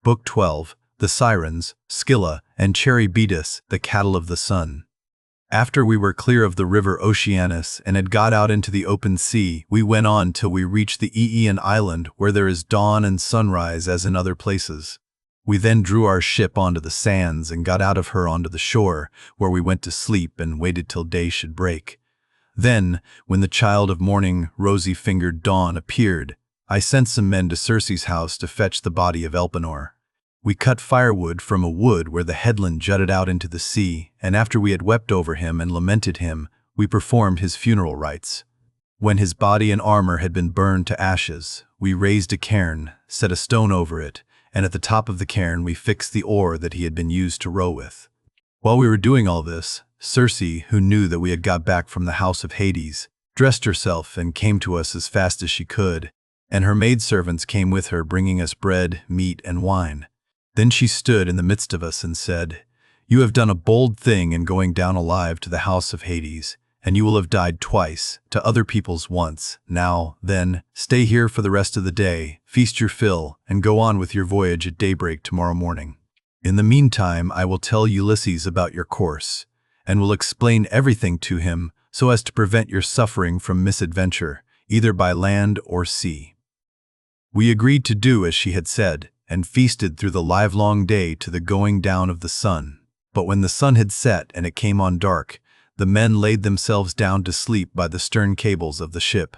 Book 12, The Sirens, SCYLLA, and CHARYBDIS, the Cattle of the Sun. After we were clear of the river Oceanus and had got out into the open sea, we went on till we reached the Aeaean island, where there is dawn and sunrise as in other places. We then drew our ship onto the sands and got out of her onto the shore, where we went to sleep and waited till day should break. Then, when the child of morning, rosy-fingered dawn, appeared, I sent some men to Circe's house to fetch the body of Elpenor. We cut firewood from a wood where the headland jutted out into the sea, and after we had wept over him and lamented him, we performed his funeral rites. When his body and armor had been burned to ashes, we raised a cairn, set a stone over it, and at the top of the cairn we fixed the oar that he had been used to row with. While we were doing all this, Circe, who knew that we had got back from the house of Hades, dressed herself and came to us as fast as she could, and her maidservants came with her, bringing us bread, meat, and wine. Then she stood in the midst of us and said, "You have done a bold thing in going down alive to the house of Hades, and you will have died twice, to other peoples once. Now, then, stay here for the rest of the day, feast your fill, and go on with your voyage at daybreak tomorrow morning. In the meantime, I will tell Ulysses about your course, and will explain everything to him so as to prevent your suffering from misadventure, either by land or sea." We agreed to do as she had said, and feasted through the livelong day to the going down of the sun. But when the sun had set and it came on dark, the men laid themselves down to sleep by the stern cables of the ship.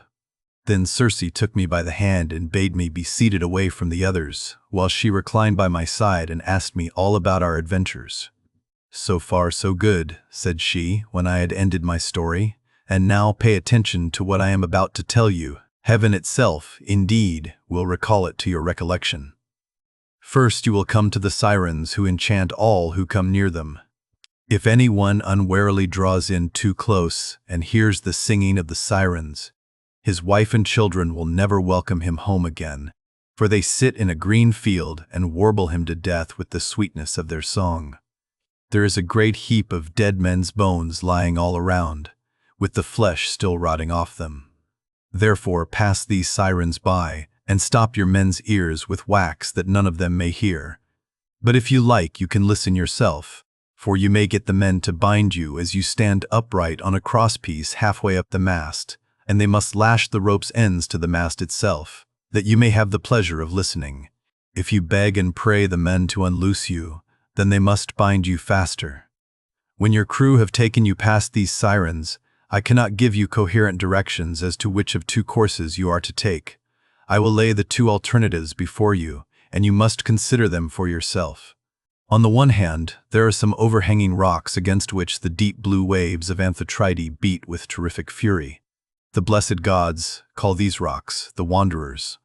Then Circe took me by the hand and bade me be seated away from the others, while she reclined by my side and asked me all about our adventures. "So far so good," said she, when I had ended my story, "and now pay attention to what I am about to tell you. Heaven itself, indeed, will recall it to your recollection. First you will come to the Sirens, who enchant all who come near them. If anyone unwarily draws in too close and hears the singing of the Sirens, his wife and children will never welcome him home again, for they sit in a green field and warble him to death with the sweetness of their song. There is a great heap of dead men's bones lying all around, with the flesh still rotting off them. Therefore pass these Sirens by, and stop your men's ears with wax that none of them may hear. But if you like, you can listen yourself, for you may get the men to bind you as you stand upright on a crosspiece halfway up the mast, and they must lash the rope's ends to the mast itself, that you may have the pleasure of listening. If you beg and pray the men to unloose you, then they must bind you faster. When your crew have taken you past these Sirens, I cannot give you coherent directions as to which of two courses you are to take. I will lay the two alternatives before you, and you must consider them for yourself. On the one hand, there are some overhanging rocks against which the deep blue waves of Amphitrite beat with terrific fury. The blessed gods call these rocks the Wanderers.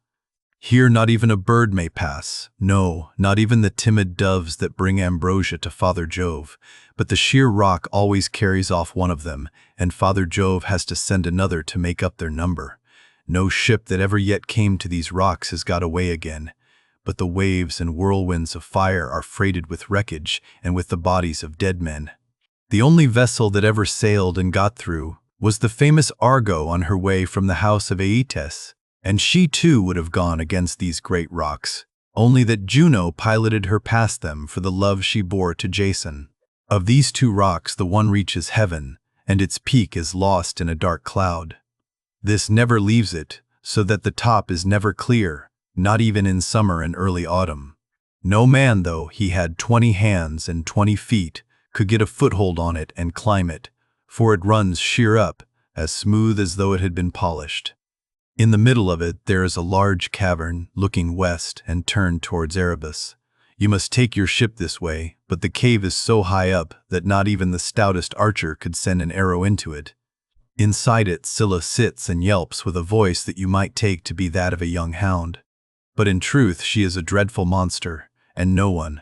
Here not even a bird may pass, no, not even the timid doves that bring ambrosia to Father Jove, but the sheer rock always carries off one of them, and Father Jove has to send another to make up their number. No ship that ever yet came to these rocks has got away again, but the waves and whirlwinds of fire are freighted with wreckage and with the bodies of dead men. The only vessel that ever sailed and got through was the famous Argo on her way from the house of Aeetes, and she too would have gone against these great rocks, only that Juno piloted her past them for the love she bore to Jason. Of these two rocks the one reaches heaven, and its peak is lost in a dark cloud. This never leaves it, so that the top is never clear, not even in summer and early autumn. No man, though he had 20 hands and 20 feet, could get a foothold on it and climb it, for it runs sheer up, as smooth as though it had been polished. In the middle of it there is a large cavern, looking west and turned towards Erebus. You must take your ship this way, but the cave is so high up that not even the stoutest archer could send an arrow into it. Inside it Scylla sits and yelps with a voice that you might take to be that of a young hound. But in truth she is a dreadful monster, and no one,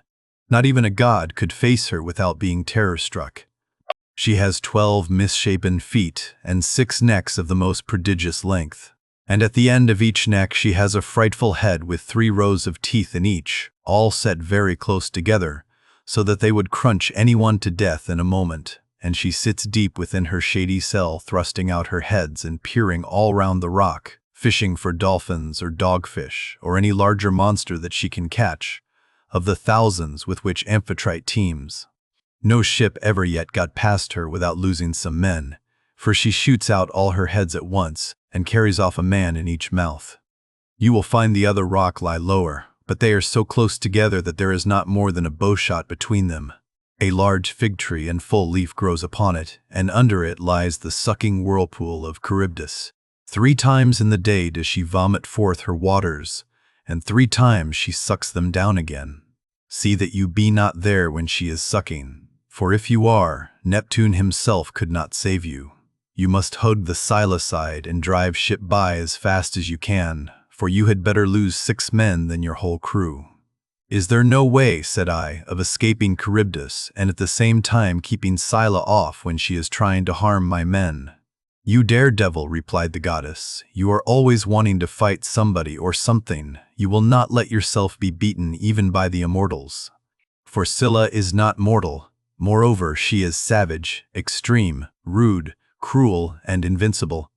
not even a god, could face her without being terror-struck. She has 12 misshapen feet and 6 necks of the most prodigious length. And at the end of each neck she has a frightful head with 3 rows of teeth in each, all set very close together, so that they would crunch anyone to death in a moment. And she sits deep within her shady cell, thrusting out her heads and peering all round the rock, fishing for dolphins or dogfish or any larger monster that she can catch. of the thousands with which Amphitrite teems. No ship ever yet got past her without losing some men, for she shoots out all her heads at once and carries off a man in each mouth. You will find the other rock lie lower, but they are so close together that there is not more than a bowshot between them. A large fig tree in full leaf grows upon it, and under it lies the sucking whirlpool of Charybdis. 3 times in the day does she vomit forth her waters, and 3 times she sucks them down again. See that you be not there when she is sucking, for if you are, Neptune himself could not save you. You must hug the SCYLLA side and drive ship by as fast as you can, for you had better lose 6 men than your whole crew. Is there no way, said I, of escaping Charybdis and at the same time keeping SCYLLA off when she is trying to harm my men? You daredevil, replied the goddess, you are always wanting to fight somebody or something. You will not let yourself be beaten even by the immortals. For SCYLLA is not mortal. Moreover, she is savage, extreme, rude, cruel, and invincible.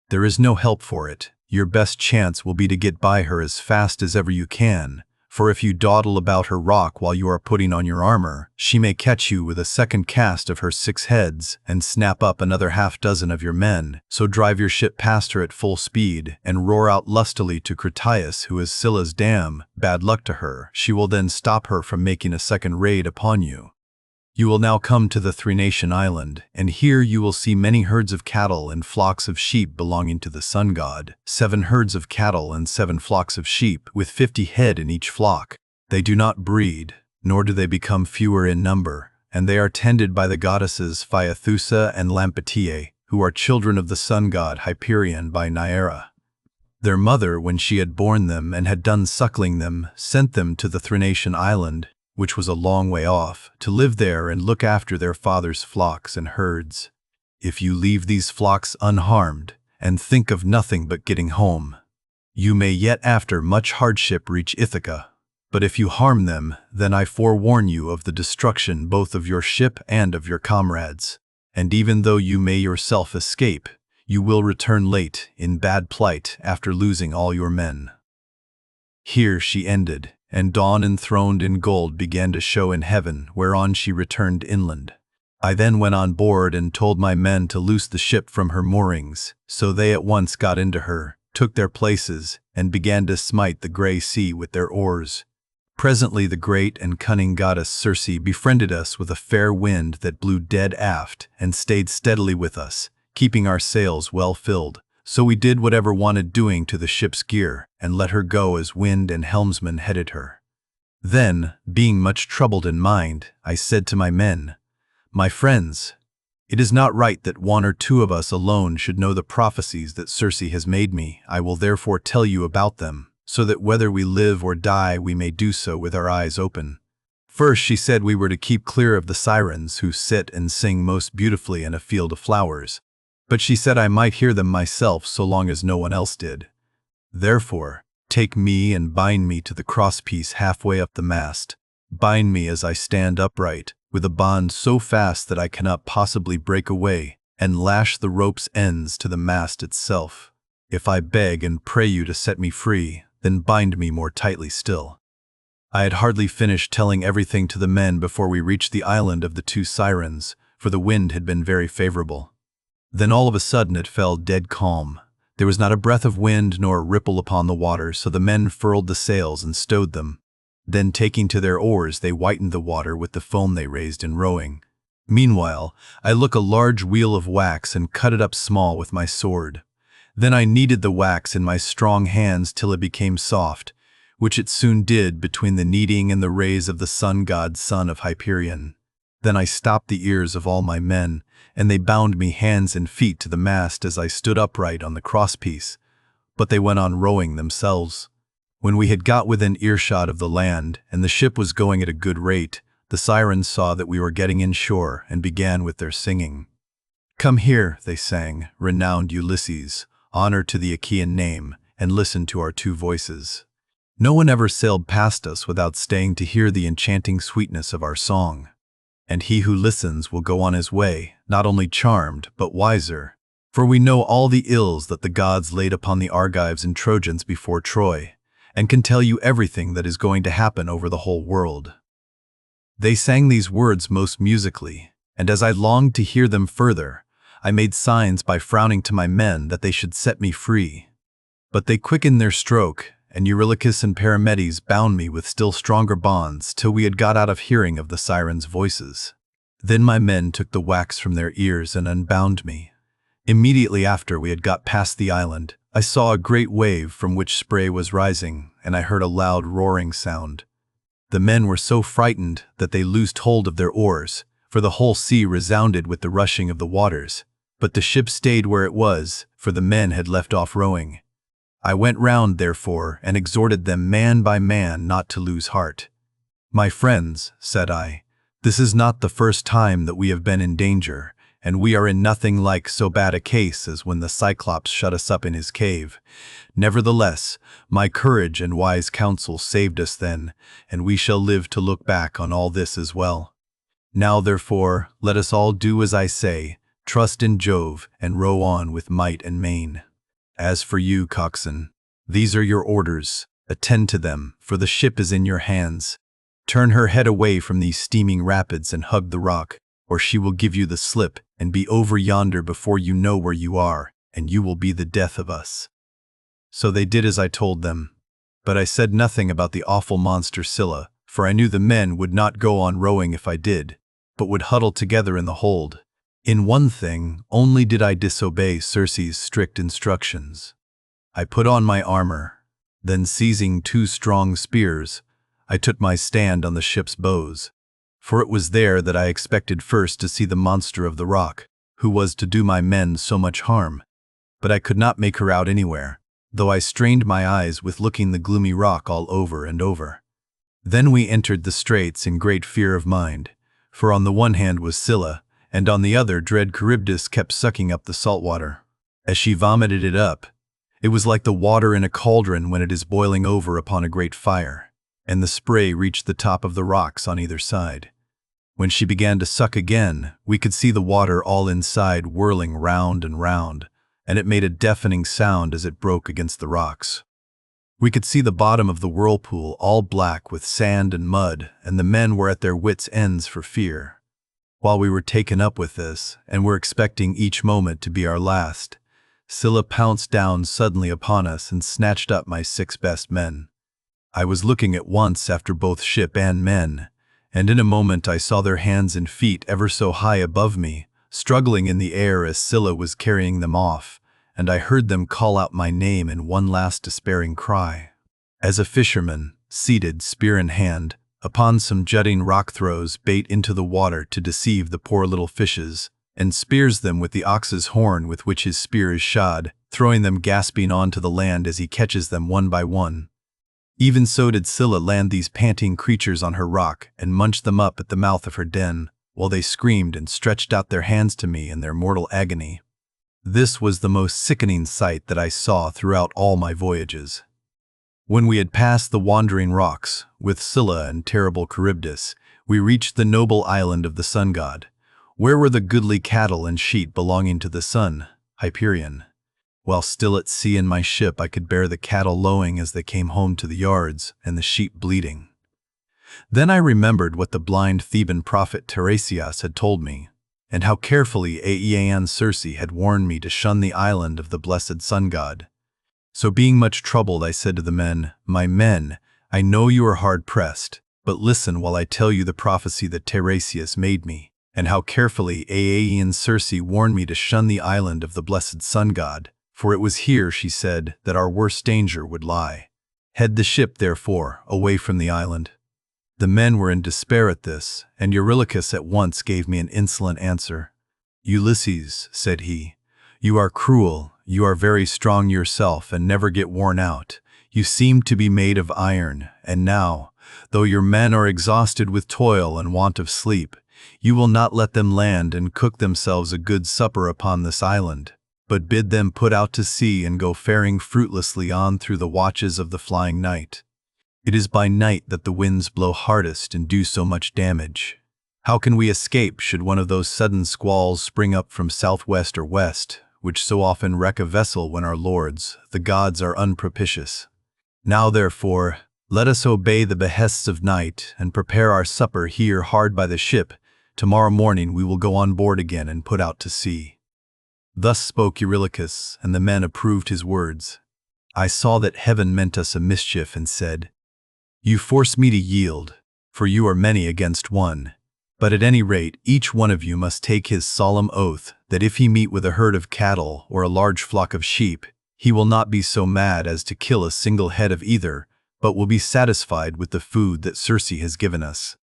There is no help for it. Your best chance will be to get by her as fast as ever you can, for if you dawdle about her rock while you are putting on your armor, she may catch you with a second cast of her 6 heads and snap up another half-dozen of your men. So drive your ship past her at full speed and roar out lustily to Critias, who is SCYLLA's dam. Bad luck to her. She will then stop her from making a second raid upon you. You will now come to the Three-Nation Island, and here you will see many herds of cattle and flocks of sheep belonging to the sun god, 7 herds of cattle and 7 flocks of sheep, with 50 head in each flock. They do not breed, nor do they become fewer in number, and they are tended by the goddesses Phaethusa and Lampetia, who are children of the sun god Hyperion by Neaera. Their mother, when she had borne them and had done suckling them, sent them to the Three-Nation Island, which was a long way off, to live there and look after their father's flocks and herds. If you leave these flocks unharmed, and think of nothing but getting home, you may yet after much hardship reach Ithaca. But if you harm them, then I forewarn you of the destruction both of your ship and of your comrades. And even though you may yourself escape, you will return late, in bad plight, after losing all your men. Here she ended, and dawn enthroned in gold began to show in heaven, whereon she returned inland. I then went on board and told my men to loose the ship from her moorings, so they at once got into her, took their places, and began to smite the grey sea with their oars. Presently the great and cunning goddess Circe befriended us with a fair wind that blew dead aft and stayed steadily with us, keeping our sails well filled. So we did whatever wanted doing to the ship's gear, and let her go as wind and helmsman headed her. Then, being much troubled in mind, I said to my men, My friends, it is not right that 1 or 2 of us alone should know the prophecies that Circe has made me. I will therefore tell you about them, so that whether we live or die we may do so with our eyes open. First she said we were to keep clear of the sirens who sit and sing most beautifully in a field of flowers. But she said I might hear them myself so long as no one else did. Therefore, take me and bind me to the crosspiece halfway up the mast. Bind me as I stand upright, with a bond so fast that I cannot possibly break away, and lash the rope's ends to the mast itself. If I beg and pray you to set me free, then bind me more tightly still. I had hardly finished telling everything to the men before we reached the island of the 2 sirens, for the wind had been very favorable. Then all of a sudden it fell dead calm. There was not a breath of wind nor a ripple upon the water, so the men furled the sails and stowed them. Then taking to their oars they whitened the water with the foam they raised in rowing. Meanwhile, I took a large wheel of wax and cut it up small with my sword. Then I kneaded the wax in my strong hands till it became soft, which it soon did between the kneading and the rays of the sun god, son of Hyperion. Then I stopped the ears of all my men, and they bound me hands and feet to the mast as I stood upright on the crosspiece, but they went on rowing themselves. When we had got within earshot of the land, and the ship was going at a good rate, the sirens saw that we were getting inshore and began with their singing. Come here, they sang, renowned Ulysses, honor to the Achaean name, and listen to our 2 voices. No one ever sailed past us without staying to hear the enchanting sweetness of our song. And he who listens will go on his way, not only charmed, but wiser. For we know all the ills that the gods laid upon the Argives and Trojans before Troy, and can tell you everything that is going to happen over the whole world." They sang these words most musically, and as I longed to hear them further, I made signs by frowning to my men that they should set me free. But they quickened their stroke, and Eurylochus and Perimedes bound me with still stronger bonds till we had got out of hearing of the sirens' voices. Then my men took the wax from their ears and unbound me. Immediately after we had got past the island, I saw a great wave from which spray was rising, and I heard a loud roaring sound. The men were so frightened that they loosed hold of their oars, for the whole sea resounded with the rushing of the waters. But the ship stayed where it was, for the men had left off rowing. I went round, therefore, and exhorted them man by man not to lose heart. "My friends," said I, "this is not the first time that we have been in danger, and we are in nothing like so bad a case as when the Cyclops shut us up in his cave. Nevertheless, my courage and wise counsel saved us then, and we shall live to look back on all this as well. Now, therefore, let us all do as I say, trust in Jove, and row on with might and main. As for you, coxswain, these are your orders. Attend to them, for the ship is in your hands. Turn her head away from these steaming rapids and hug the rock, or she will give you the slip and be over yonder before you know where you are, and you will be the death of us." So they did as I told them. But I said nothing about the awful monster SCYLLA, for I knew the men would not go on rowing if I did, but would huddle together in the hold. In one thing only did I disobey Circe's strict instructions. I put on my armor, then seizing 2 strong spears, I took my stand on the ship's bows. For it was there that I expected first to see the monster of the rock, who was to do my men so much harm. But I could not make her out anywhere, though I strained my eyes with looking the gloomy rock all over and over. Then we entered the straits in great fear of mind, for on the one hand was SCYLLA, and on the other dread CHARYBDIS kept sucking up the salt water. As she vomited it up, it was like the water in a cauldron when it is boiling over upon a great fire, and the spray reached the top of the rocks on either side. When she began to suck again, we could see the water all inside whirling round and round, and it made a deafening sound as it broke against the rocks. We could see the bottom of the whirlpool all black with sand and mud, and the men were at their wits' ends for fear. While we were taken up with this, and were expecting each moment to be our last, SCYLLA pounced down suddenly upon us and snatched up my 6 best men. I was looking at once after both ship and men, and in a moment I saw their hands and feet ever so high above me, struggling in the air as SCYLLA was carrying them off, and I heard them call out my name in one last despairing cry. As a fisherman, seated, spear in hand, upon some jutting rock throws bait into the water to deceive the poor little fishes, and spears them with the ox's horn with which his spear is shod, throwing them gasping on to the land as he catches them one by one. Even so did SCYLLA land these panting creatures on her rock and munch them up at the mouth of her den, while they screamed and stretched out their hands to me in their mortal agony. This was the most sickening sight that I saw throughout all my voyages. When we had passed the wandering rocks, with SCYLLA and terrible CHARYBDIS, we reached the noble island of the sun god, where were the goodly cattle and sheep belonging to the sun, Hyperion. While still at sea in my ship, I could bear the cattle lowing as they came home to the yards, and the sheep bleating. Then I remembered what the blind Theban prophet Tiresias had told me, and how carefully Aeaean Circe had warned me to shun the island of the blessed sun god. So being much troubled, I said to the men, "My men, I know you are hard-pressed, but listen while I tell you the prophecy that Tiresias made me, and how carefully Aeaean Circe warned me to shun the island of the blessed sun god. For it was here, she said, that our worst danger would lie. Head the ship, therefore, away from the island." The men were in despair at this, and Eurylochus at once gave me an insolent answer. "Ulysses," said he, "you are cruel, you are very strong yourself and never get worn out. You seem to be made of iron, and now, though your men are exhausted with toil and want of sleep, you will not let them land and cook themselves a good supper upon this island, but bid them put out to sea and go faring fruitlessly on through the watches of the flying night. It is by night that the winds blow hardest and do so much damage. How can we escape should one of those sudden squalls spring up from southwest or west, which so often wreck a vessel when our lords, the gods, are unpropitious? Now therefore, let us obey the behests of night, and prepare our supper here hard by the ship. Tomorrow morning we will go on board again and put out to sea." Thus spoke Eurylochus, and the men approved his words. I saw that heaven meant us a mischief and said, "You force me to yield, for you are many against one. But at any rate, each one of you must take his solemn oath that if he meet with a herd of cattle or a large flock of sheep, he will not be so mad as to kill a single head of either, but will be satisfied with the food that Circe has given us."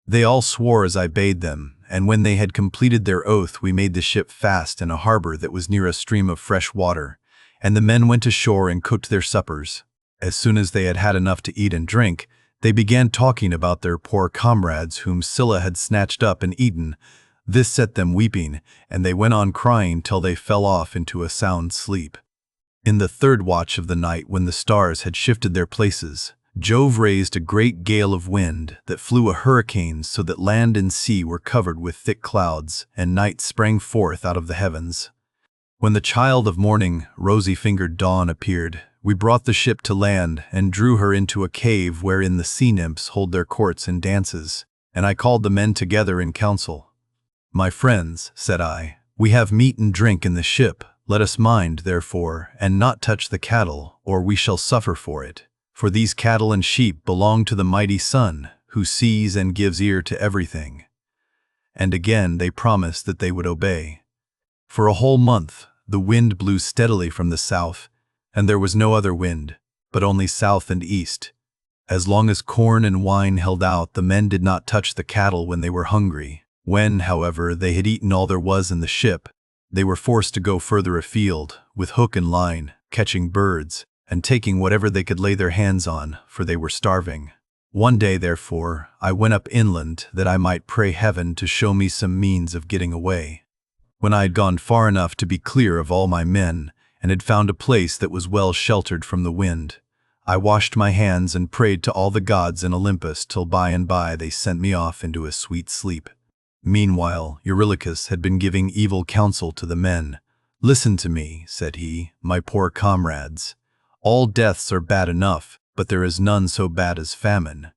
They all swore as I bade them, and when they had completed their oath we made the ship fast in a harbor that was near a stream of fresh water, and the men went ashore and cooked their suppers. As soon as they had had enough to eat and drink, they began talking about their poor comrades whom SCYLLA had snatched up and eaten. This set them weeping, and they went on crying till they fell off into a sound sleep. In the third watch of the night, when the stars had shifted their places, Jove raised a great gale of wind that flew a hurricane so that land and sea were covered with thick clouds, and night sprang forth out of the heavens. When the child of morning, rosy-fingered dawn, appeared, we brought the ship to land and drew her into a cave wherein the sea nymphs hold their courts and dances, and I called the men together in council. "My friends," said I, "we have meat and drink in the ship. Let us mind, therefore, and not touch the cattle, or we shall suffer for it. For these cattle and sheep belong to the mighty Sun, who sees and gives ear to everything." And again they promised that they would obey. For a whole month the wind blew steadily from the south, and there was no other wind, but only south and east. As long as corn and wine held out, the men did not touch the cattle when they were hungry. When, however, they had eaten all there was in the ship, they were forced to go further afield, with hook and line, catching birds, and taking whatever they could lay their hands on, for they were starving. One day, therefore, I went up inland that I might pray heaven to show me some means of getting away. When I had gone far enough to be clear of all my men, and had found a place that was well sheltered from the wind, I washed my hands and prayed to all the gods in Olympus till by and by they sent me off into a sweet sleep. Meanwhile, Eurylochus had been giving evil counsel to the men. "Listen to me," said he, "my poor comrades. All deaths are bad enough, but there is none so bad as famine.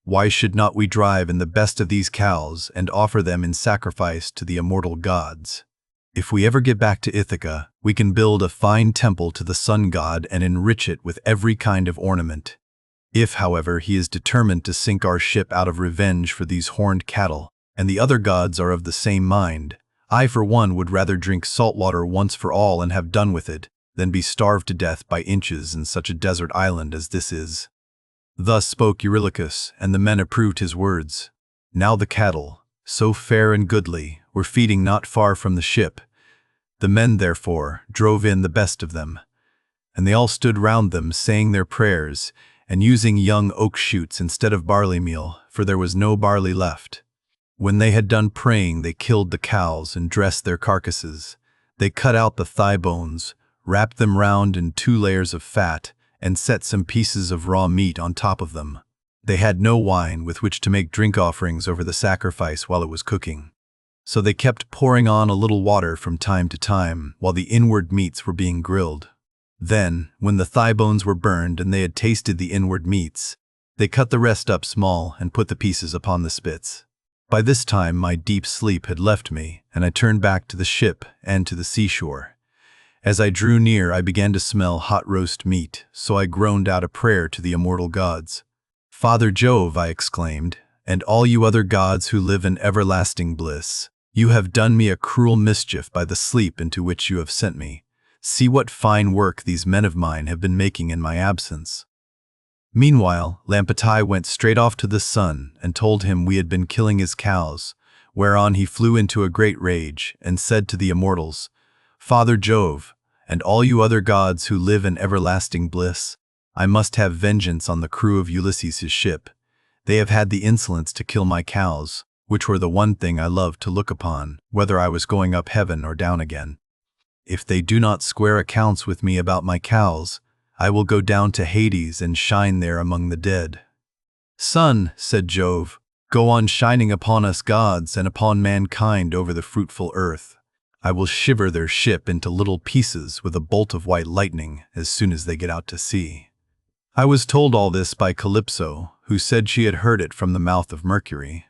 Why should not we drive in the best of these cows and offer them in sacrifice to the immortal gods? If we ever get back to Ithaca, we can build a fine temple to the sun god and enrich it with every kind of ornament. If, however, he is determined to sink our ship out of revenge for these horned cattle, and the other gods are of the same mind, I for one would rather drink salt water once for all and have done with it, than be starved to death by inches in such a desert island as this is." Thus spoke Eurylochus, and the men approved his words. Now the cattle, so fair and goodly, were feeding not far from the ship. The men, therefore, drove in the best of them, and they all stood round them saying their prayers, and using young oak shoots instead of barley meal, for there was no barley left. When they had done praying, they killed the cows and dressed their carcasses. They cut out the thigh bones, wrapped them round in 2 layers of fat, and set some pieces of raw meat on top of them. They had no wine with which to make drink offerings over the sacrifice while it was cooking. So they kept pouring on a little water from time to time while the inward meats were being grilled. Then, when the thigh bones were burned and they had tasted the inward meats, they cut the rest up small and put the pieces upon the spits. By this time my deep sleep had left me, and I turned back to the ship and to the seashore. As I drew near, I began to smell hot roast meat, so I groaned out a prayer to the immortal gods. "Father Jove," I exclaimed, "and all you other gods who live in everlasting bliss, you have done me a cruel mischief by the sleep into which you have sent me. See what fine work these men of mine have been making in my absence." Meanwhile, Lampetai went straight off to the sun and told him we had been killing his cows, whereon he flew into a great rage and said to the immortals, "Father Jove, and all you other gods who live in everlasting bliss, I must have vengeance on the crew of Ulysses' ship. They have had the insolence to kill my cows, which were the one thing I loved to look upon, whether I was going up heaven or down again. If they do not square accounts with me about my cows, I will go down to Hades and shine there among the dead." "Sun," said Jove, "go on shining upon us gods and upon mankind over the fruitful earth. I will shiver their ship into little pieces with a bolt of white lightning as soon as they get out to sea." I was told all this by Calypso, who said she had heard it from the mouth of Mercury.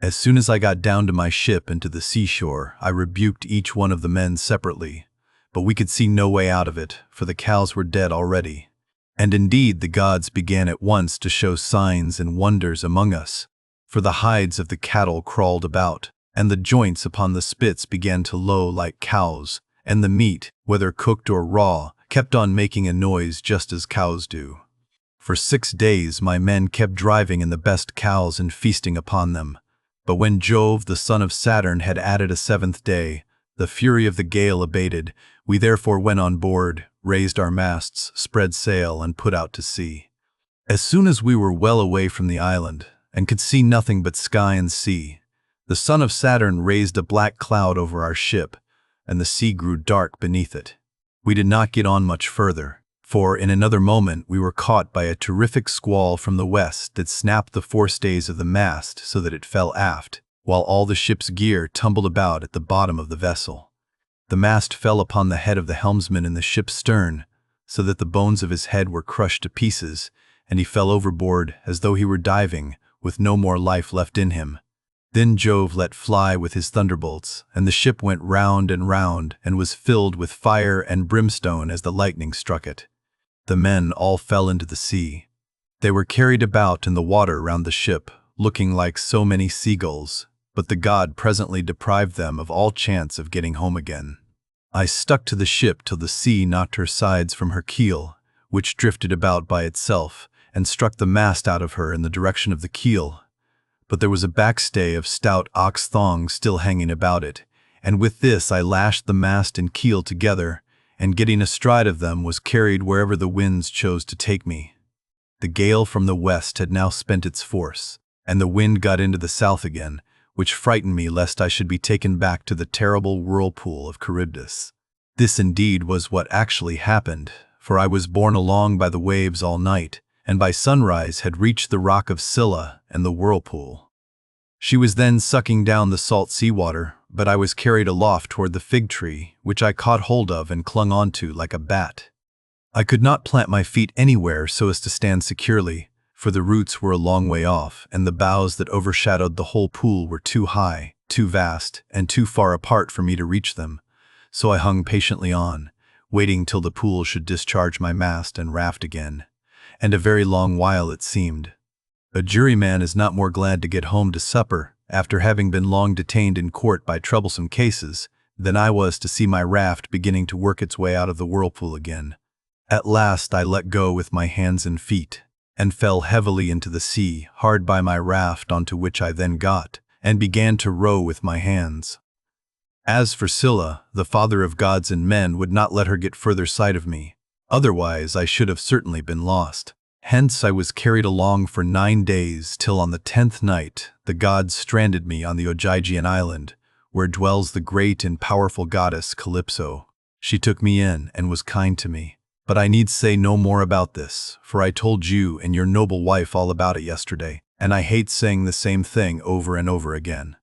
As soon as I got down to my ship and to the seashore, I rebuked each one of the men separately, but we could see no way out of it, for the cows were dead already. And indeed the gods began at once to show signs and wonders among us, for the hides of the cattle crawled about, and the joints upon the spits began to low like cows, and the meat, whether cooked or raw, kept on making a noise just as cows do. For 6 days my men kept driving in the best cows and feasting upon them. But when Jove, the son of Saturn, had added a 7th day, the fury of the gale abated. We therefore went on board, raised our masts, spread sail, and put out to sea. As soon as we were well away from the island, and could see nothing but sky and sea, the son of Saturn raised a black cloud over our ship, and the sea grew dark beneath it. We did not get on much further, for in another moment we were caught by a terrific squall from the west that snapped the forestays of the mast so that it fell aft, while all the ship's gear tumbled about at the bottom of the vessel. The mast fell upon the head of the helmsman in the ship's stern, so that the bones of his head were crushed to pieces, and he fell overboard as though he were diving, with no more life left in him. Then Jove let fly with his thunderbolts, and the ship went round and was filled with fire and brimstone as the lightning struck it. The men all fell into the sea. They were carried about in the water round the ship, looking like so many seagulls, but the god presently deprived them of all chance of getting home again. I stuck to the ship till the sea knocked her sides from her keel, which drifted about by itself, and struck the mast out of her in the direction of the keel. But there was a backstay of stout ox thongs still hanging about it, and with this I lashed the mast and keel together, and getting astride of them was carried wherever the winds chose to take me. The gale from the west had now spent its force, and the wind got into the south again, which frightened me lest I should be taken back to the terrible whirlpool of Charybdis. This indeed was what actually happened, for I was borne along by the waves all night, and by sunrise had reached the rock of SCYLLA and the whirlpool. She was then sucking down the salt seawater, but I was carried aloft toward the fig tree, which I caught hold of and clung onto like a bat. I could not plant my feet anywhere so as to stand securely, for the roots were a long way off, and the boughs that overshadowed the whole pool were too high, too vast, and too far apart for me to reach them. So I hung patiently on, waiting till the pool should discharge my mast and raft again. And a very long while it seemed. A juryman is not more glad to get home to supper, after having been long detained in court by troublesome cases, than I was to see my raft beginning to work its way out of the whirlpool again. At last I let go with my hands and feet, and fell heavily into the sea, hard by my raft, onto which I then got, and began to row with my hands. As for SCYLLA, the father of gods and men would not let her get further sight of me, otherwise I should have certainly been lost. Hence I was carried along for 9 days, till on the 10th night the gods stranded me on the Ogygian island, where dwells the great and powerful goddess Calypso. She took me in and was kind to me. But I need say no more about this, for I told you and your noble wife all about it yesterday, and I hate saying the same thing over and over again.